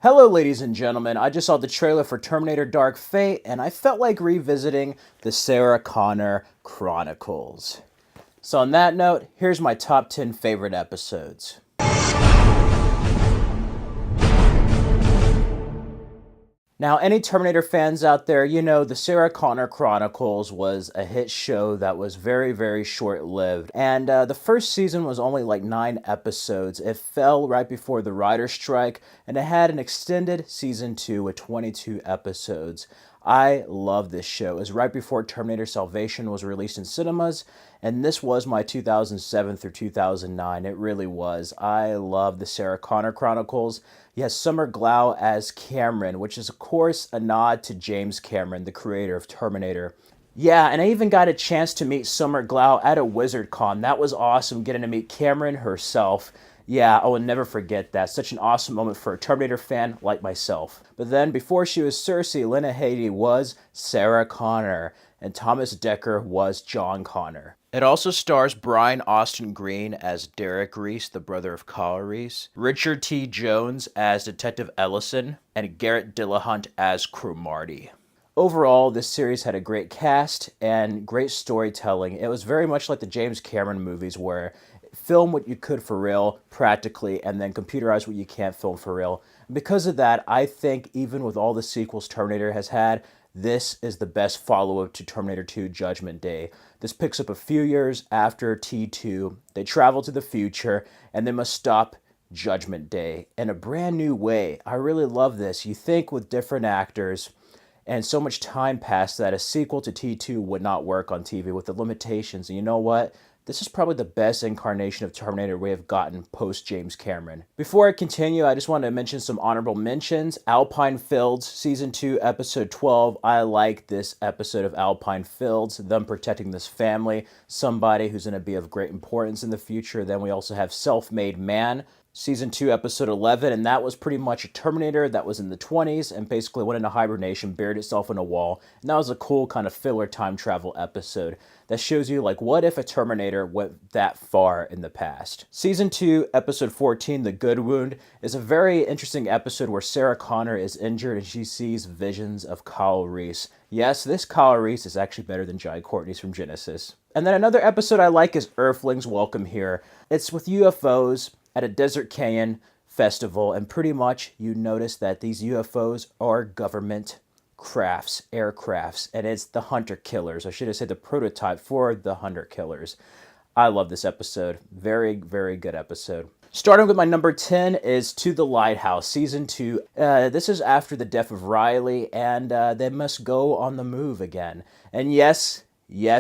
Hello, ladies and gentlemen. I just saw the trailer for Terminator Dark Fate, and I felt like revisiting the Sarah Connor Chronicles. So, on that note, here's my top 10 favorite episodes. Now, any Terminator fans out there, you know the Sarah Connor Chronicles was a hit show that was very, very short lived. And the first season was only like 9 episodes. It fell right before the writer's strike, and it had an extended season 2 with 22 episodes. I love this show. It was right before Terminator Salvation was released in cinemas, and this was my 2007 through 2009. It really was. I love the Sarah Connor Chronicles. Yes, Summer Glau as Cameron, which is, of course, a nod to James Cameron, the creator of Terminator. Yeah, and I even got a chance to meet Summer Glau at a WizardCon. That was awesome, getting to meet Cameron herself. Yeah, I will never forget that. Such an awesome moment for a Terminator fan like myself. But then, before she was Cersei, Lena Headey was Sarah Connor, and Thomas Dekker was John Connor. It also stars Brian Austin Green as Derek Reese, the brother of Kyle Reese, Richard T. Jones as Detective Ellison, and Garrett Dillahunt as Cromartie. Overall, this series had a great cast and great storytelling. It was very much like the James Cameron movies, where film what you could for real, practically, and then computerize what you can't film for real. And because of that, I think even with all the sequels Terminator has had, this is the best follow-up to Terminator 2 Judgment Day. This picks up a few years after T2. They travel to the future, and they must stop Judgment Day in a brand new way. I really love this. You think with different actors, and so much time passed that a sequel to T2 would not work on TV with the limitations. And you know what? This is probably the best incarnation of Terminator we have gotten post-James Cameron. Before I continue, I just want to mention some honorable mentions. Alpine Fields, Season 2, Episode 12. I like this episode of Alpine Fields, them protecting this family, somebody who's going to be of great importance in the future. Then we also have Self-Made Man, Season 2, Episode 11, and that was pretty much a Terminator that was in the 20s and basically went into hibernation, buried itself in a wall. And that was a cool kind of filler time travel episode that shows you, like, what if a Terminator went that far in the past? Season 2, Episode 14, The Good Wound, is a very interesting episode where Sarah Connor is injured and she sees visions of Kyle Reese. Yes, this Kyle Reese is actually better than Jai Courtney's from Genesis. And then another episode I like is Earthlings Welcome Here. It's with UFOs at a desert canyon festival, and pretty much you notice that these UFOs are government crafts, aircrafts, and it's the hunter killers. I should have said the prototype for the hunter killers. I love this episode. Very, very good episode. Starting with my number 10 is To the Lighthouse, Season 2. This is after the death of Riley, and they must go on the move again. And yes,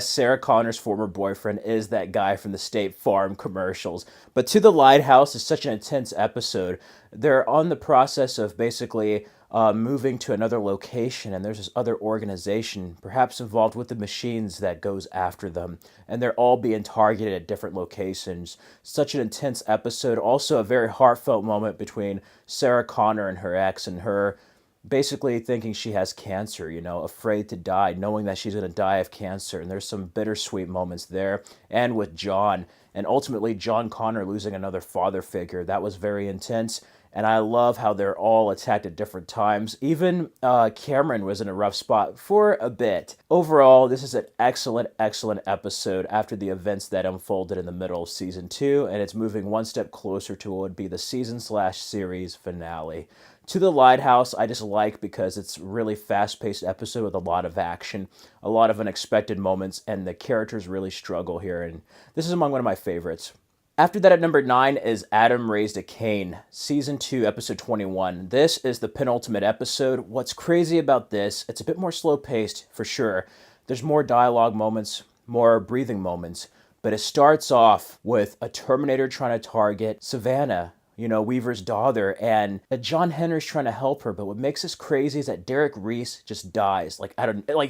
Sarah Connor's former boyfriend is that guy from the State Farm commercials. But To the Lighthouse is such an intense episode. They're on the process of basically moving to another location, and there's this other organization, perhaps involved with the machines that goes after them, and they're all being targeted at different locations. Such an intense episode. Also a very heartfelt moment between Sarah Connor and her ex, and her basically thinking she has cancer, afraid to die, knowing that she's going to die of cancer. And there's some bittersweet moments there. And with John, and ultimately John Connor losing another father figure. That was very intense. And I love how they're all attacked at different times. Even Cameron was in a rough spot for a bit. Overall, this is an excellent, excellent episode after the events that unfolded in the middle of Season 2. And it's moving one step closer to what would be the season/series finale. To the Lighthouse, I just like because it's a really fast-paced episode with a lot of action, a lot of unexpected moments, and the characters really struggle here. And this is among one of my favorites. After that, at number 9 is Adam Raised a Cain, Season 2, Episode 21. This is the penultimate episode. What's crazy about this, it's a bit more slow-paced, for sure. There's more dialogue moments, more breathing moments, but it starts off with a Terminator trying to target Savannah, Weaver's daughter, and John Henry's trying to help her. But what makes this crazy is that Derek Reese just dies.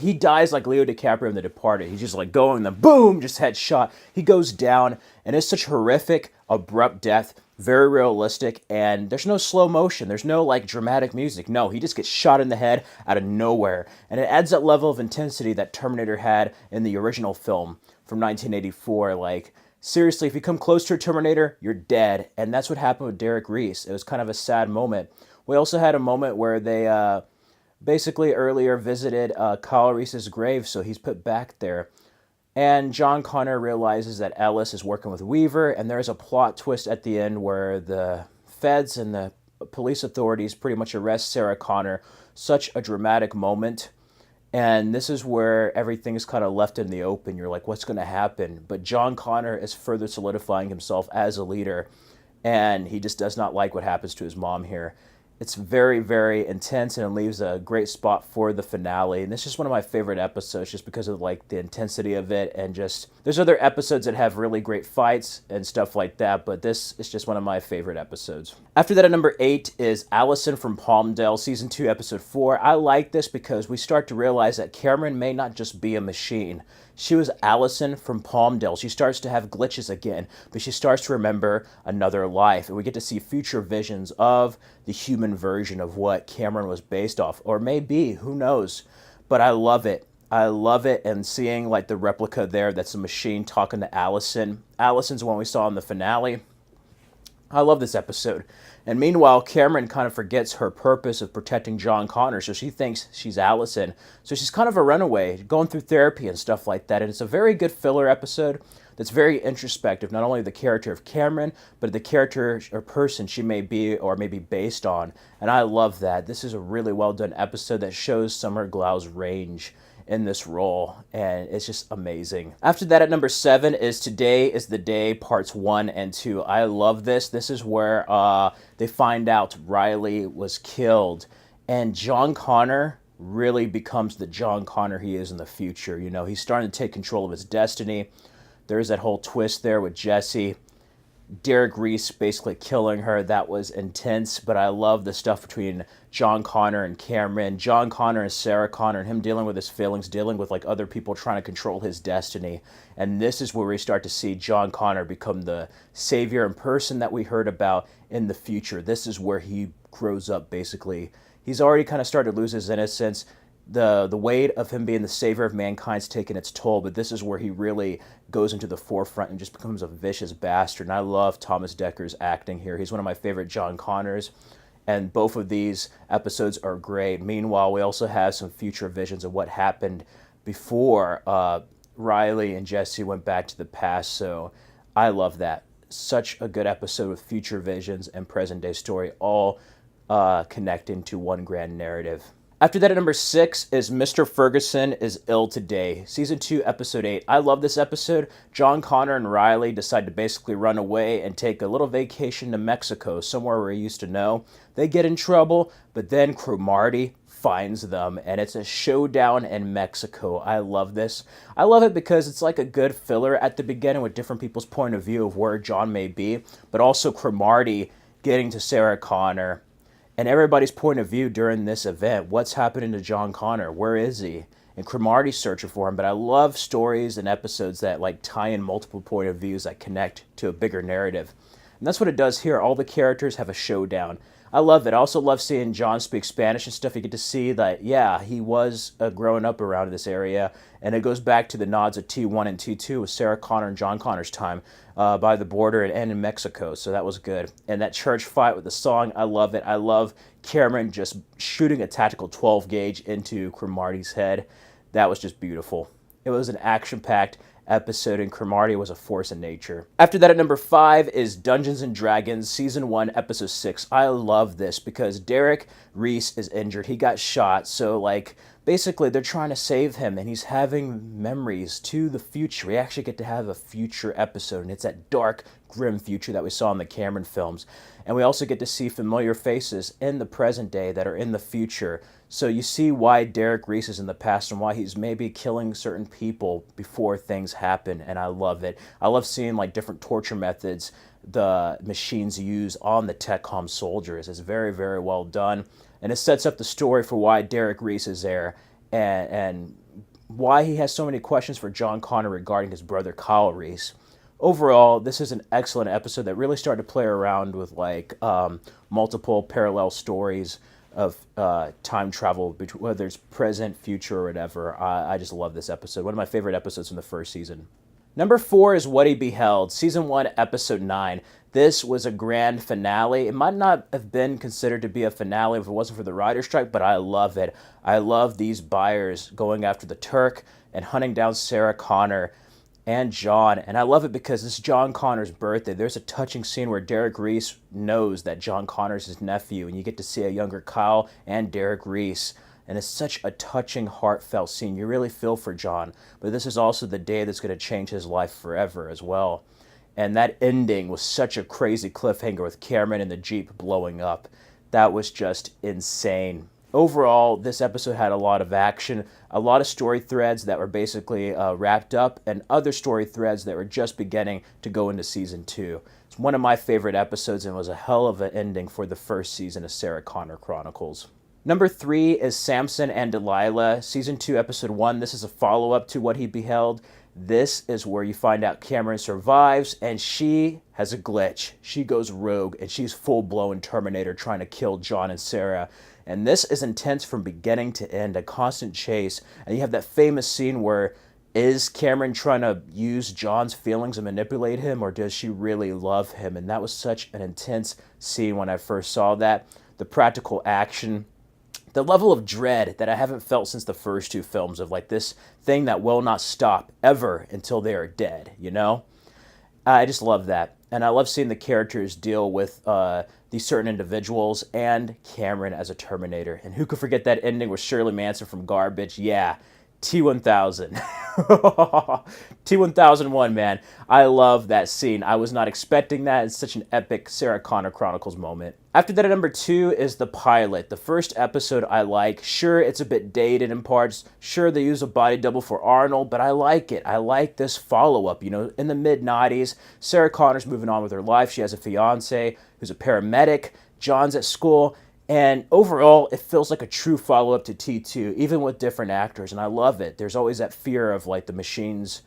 He dies like Leo DiCaprio in The Departed. He's just like going, then boom, just headshot. He goes down, and it's such horrific, abrupt death, very realistic, and there's no slow motion. There's no dramatic music. No, he just gets shot in the head out of nowhere. And it adds that level of intensity that Terminator had in the original film from 1984. Seriously, if you come close to a Terminator, you're dead. And that's what happened with Derek Reese. It was kind of a sad moment We also had a moment where they basically earlier visited Kyle Reese's grave, so he's put back there. And John Connor realizes that Ellis is working with Weaver, and there's a plot twist at the end where the feds and the police authorities pretty much arrest Sarah Connor. Such a dramatic moment. And this is where everything is kind of left in the open. You're like, what's going to happen? But John Connor is further solidifying himself as a leader, and he just does not like what happens to his mom here. It's very, very intense, and it leaves a great spot for the finale. And this is one of my favorite episodes just because of like the intensity of it, and just there's other episodes that have really great fights and stuff like that, but this is just one of my favorite episodes. After that, at number 8 is Allison from Palmdale, season 2, episode 4. I like this because we start to realize that Cameron may not just be a machine. She was Allison from Palmdale. She starts to have glitches again, but she starts to remember another life. And we get to see future visions of the human version of what Cameron was based off, or maybe, who knows. But I love it. I love it, and seeing like the replica there, that's a machine talking to Allison. Allison's one we saw in the finale. I love this episode. And meanwhile, Cameron kind of forgets her purpose of protecting John Connor, so she thinks she's Allison. So she's kind of a runaway, going through therapy and stuff like that. And it's a very good filler episode that's very introspective, not only the character of Cameron, but the character or person she may be or may be based on. And I love that. This is a really well done episode that shows Summer Glau's range in this role, and it's just amazing. After that, at number 7 is Today is the Day, parts 1 and 2. I love this. This is where they find out Riley was killed, and John Connor really becomes the John Connor he is in the future. You know, he's starting to take control of his destiny. There's that whole twist there with Jesse. Derek Reese basically killing her. That was intense, but I love the stuff between John Connor and Cameron, John Connor and Sarah Connor, and him dealing with his feelings, dealing with like other people trying to control his destiny. And this is where we start to see John Connor become the savior and person that we heard about in the future. This is where he grows up, basically. He's already kind of started to lose his innocence. The weight of him being the savior of mankind's taken its toll, but this is where he really goes into the forefront and just becomes a vicious bastard. And I love Thomas Decker's acting here. He's one of my favorite John Connors, and both of these episodes are great. Meanwhile, we also have some future visions of what happened before Riley and Jesse went back to the past, so I love that. Such a good episode with future visions and present day story all connecting to one grand narrative. After that, at number 6 is Mr. Ferguson is Ill Today, season 2, episode 8. I love this episode. John Connor and Riley decide to basically run away and take a little vacation to Mexico, somewhere where he used to know. They get in trouble, but then Cromartie finds them, and it's a showdown in Mexico. I love this. I love it because it's like a good filler at the beginning with different people's point of view of where John may be, but also Cromartie getting to Sarah Connor and everybody's point of view during this event. What's happening to John Connor? Where is he? And Cromartie's searching for him. But I love stories and episodes that like tie in multiple point of views that connect to a bigger narrative. And that's what it does here. All the characters have a showdown. I love it. I also love seeing John speak Spanish and stuff. You get to see that, yeah, he was growing up around this area. And it goes back to the nods of T1 and T2 with Sarah Connor and John Connor's time by the border and in Mexico. So that was good. And that church fight with the song, I love it. I love Cameron just shooting a tactical 12 gauge into Cromartie's head. That was just beautiful. It was an action-packed episode, and Cromartie was a force in nature. After that, at number 5 is Dungeons and Dragons, season 1, episode 6. I love this because Derek Reese is injured. He got shot, so like basically they're trying to save him, and he's having memories to the future. We actually get to have a future episode, and it's that dark, grim future that we saw in the Cameron films. And we also get to see familiar faces in the present day that are in the future. So you see why Derek Reese is in the past and why he's maybe killing certain people before things happen, and I love it. I love seeing like different torture methods the machines use on the TechCom soldiers. It's very, very well done, and it sets up the story for why Derek Reese is there and why he has so many questions for John Connor regarding his brother Kyle Reese. Overall, this is an excellent episode that really started to play around with like multiple parallel stories of time travel, whether it's present, future, or whatever. I just love this episode. One of my favorite episodes from the first season. Number 4 is What He Beheld, Season 1, Episode 9. This was a grand finale. It might not have been considered to be a finale if it wasn't for the writer's strike, but I love it. I love these buyers going after the Turk and hunting down Sarah Connor and John. And I love it because it's John Connor's birthday. There's a touching scene where Derek Reese knows that John Connor's his nephew, and you get to see a younger Kyle and Derek Reese. And it's such a touching, heartfelt scene. You really feel for John. But this is also the day that's going to change his life forever as well. And that ending was such a crazy cliffhanger with Cameron and the Jeep blowing up. That was just insane. Overall, this episode had a lot of action, a lot of story threads that were basically wrapped up, and other story threads that were just beginning to go into Season 2. It's one of my favorite episodes and was a hell of an ending for the first season of Sarah Connor Chronicles. Number 3 is Samson and Delilah, Season 2, Episode 1. This is a follow-up to What He Beheld. This is where you find out Cameron survives, and she has a glitch. She goes rogue, and she's full-blown Terminator trying to kill John and Sarah. And this is intense from beginning to end, a constant chase. And you have that famous scene where is Cameron trying to use John's feelings and manipulate him, or does she really love him? And that was such an intense scene when I first saw that. The practical action, the level of dread that I haven't felt since the first 2 films of like this thing that will not stop ever until they are dead, you know? I just love that. And I love seeing the characters deal with these certain individuals and Cameron as a Terminator. And who could forget that ending with Shirley Manson from Garbage? Yeah, T-1000. T-1001, man. I love that scene. I was not expecting that. It's such an epic Sarah Connor Chronicles moment. After that, at number 2 is the pilot. The first episode I like. Sure, it's a bit dated in parts. Sure, they use a body double for Arnold, but I like it. I like this follow-up. You know, in the mid-90s, Sarah Connor's moving on with her life. She has a fiance who's a paramedic. John's at school. And overall, it feels like a true follow-up to T2, even with different actors, and I love it. There's always that fear of like the machines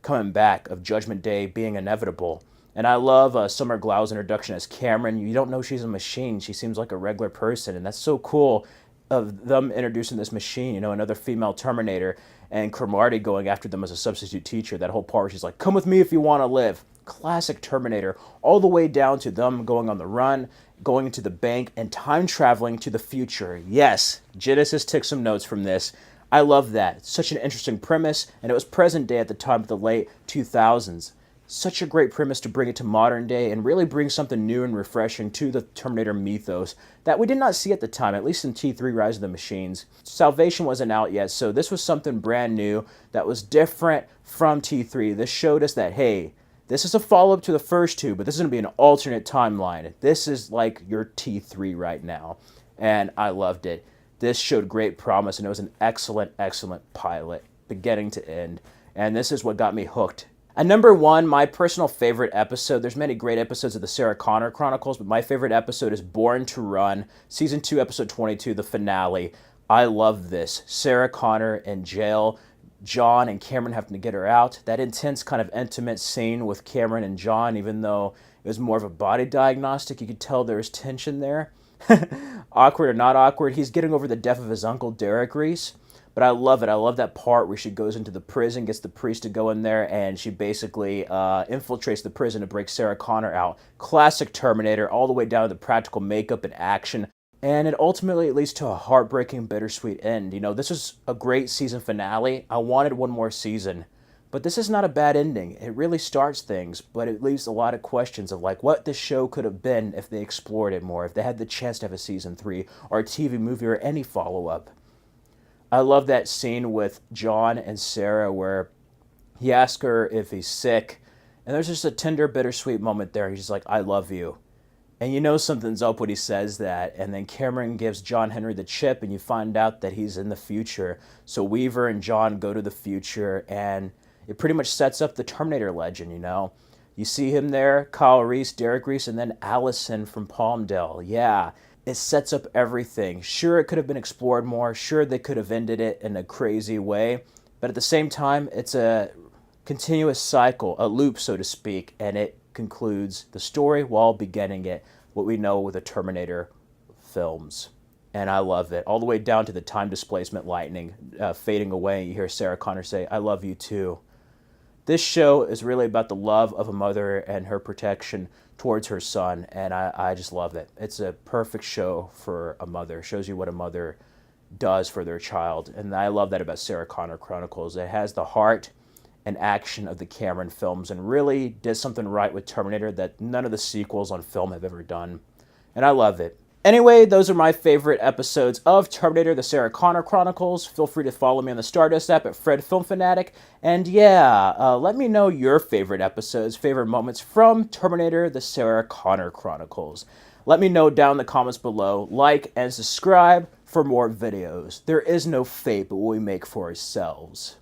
coming back, of Judgment Day being inevitable. And I love Summer Glau's introduction as Cameron. You don't know she's a machine. She seems like a regular person, and that's so cool of them introducing this machine, you know, another female Terminator, and Cromartie going after them as a substitute teacher. That whole part where she's like, come with me if you want to live. Classic Terminator, all the way down to them going on the run, going into the bank, and time traveling to the future. Yes, Genesis took some notes from this. I love that. Such an interesting premise, and it was present day at the time of the late 2000s. Such a great premise to bring it to modern day and really bring something new and refreshing to the Terminator mythos that we did not see at the time, at least in T3 Rise of the Machines. Salvation wasn't out yet, so this was something brand new that was different from T3. This showed us that, hey, this is a follow-up to the first 2, but this is going to be an alternate timeline. This is like your T3 right now, and I loved it. This showed great promise, and it was an excellent, excellent pilot, beginning to end, and this is what got me hooked. At number 1, my personal favorite episode, there's many great episodes of the Sarah Connor Chronicles, but my favorite episode is Born to Run, Season 2, Episode 22, the finale. I love this. Sarah Connor in jail, John and Cameron having to get her out. That intense kind of intimate scene with Cameron and John, even though it was more of a body diagnostic, you could tell there was tension there. Awkward or not awkward, he's getting over the death of his uncle, Derek Reese. But I love it. I love that part where she goes into the prison, gets the priest to go in there, and she basically infiltrates the prison to break Sarah Connor out. Classic Terminator, all the way down to the practical makeup and action. And it ultimately leads to a heartbreaking, bittersweet end. You know, this is a great season finale. I wanted one more season. But this is not a bad ending. It really starts things, but it leaves a lot of questions of like what this show could have been if they explored it more, if they had the chance to have a season 3 or a TV movie or any follow-up. I love that scene with John and Sarah where he asks her if he's sick, and there's just a tender, bittersweet moment there. He's just like, I love you. And you know something's up when he says that, and then Cameron gives John Henry the chip, and you find out that he's in the future. So Weaver and John go to the future, and it pretty much sets up the Terminator legend, you know. You see him there, Kyle Reese, Derek Reese, and then Allison from Palmdale. Yeah. It sets up everything. Sure, it could have been explored more. Sure, they could have ended it in a crazy way. But at the same time, it's a continuous cycle, a loop, so to speak, and it concludes the story while beginning it, what we know with the Terminator films. And I love it. All the way down to the time displacement lightning fading away. You hear Sarah Connor say, I love you too. This show is really about the love of a mother and her protection towards her son, and I just love it. It's a perfect show for a mother. It shows you what a mother does for their child, and I love that about Sarah Connor Chronicles. It has the heart and action of the Cameron films and really did something right with Terminator that none of the sequels on film have ever done, and I love it. Anyway, those are my favorite episodes of Terminator, the Sarah Connor Chronicles. Feel free to follow me on the Stardust app at Fred Film Fanatic. And yeah, let me know your favorite episodes, favorite moments from Terminator, the Sarah Connor Chronicles. Let me know down in the comments below. Like and subscribe for more videos. There is no fate but what we make for ourselves.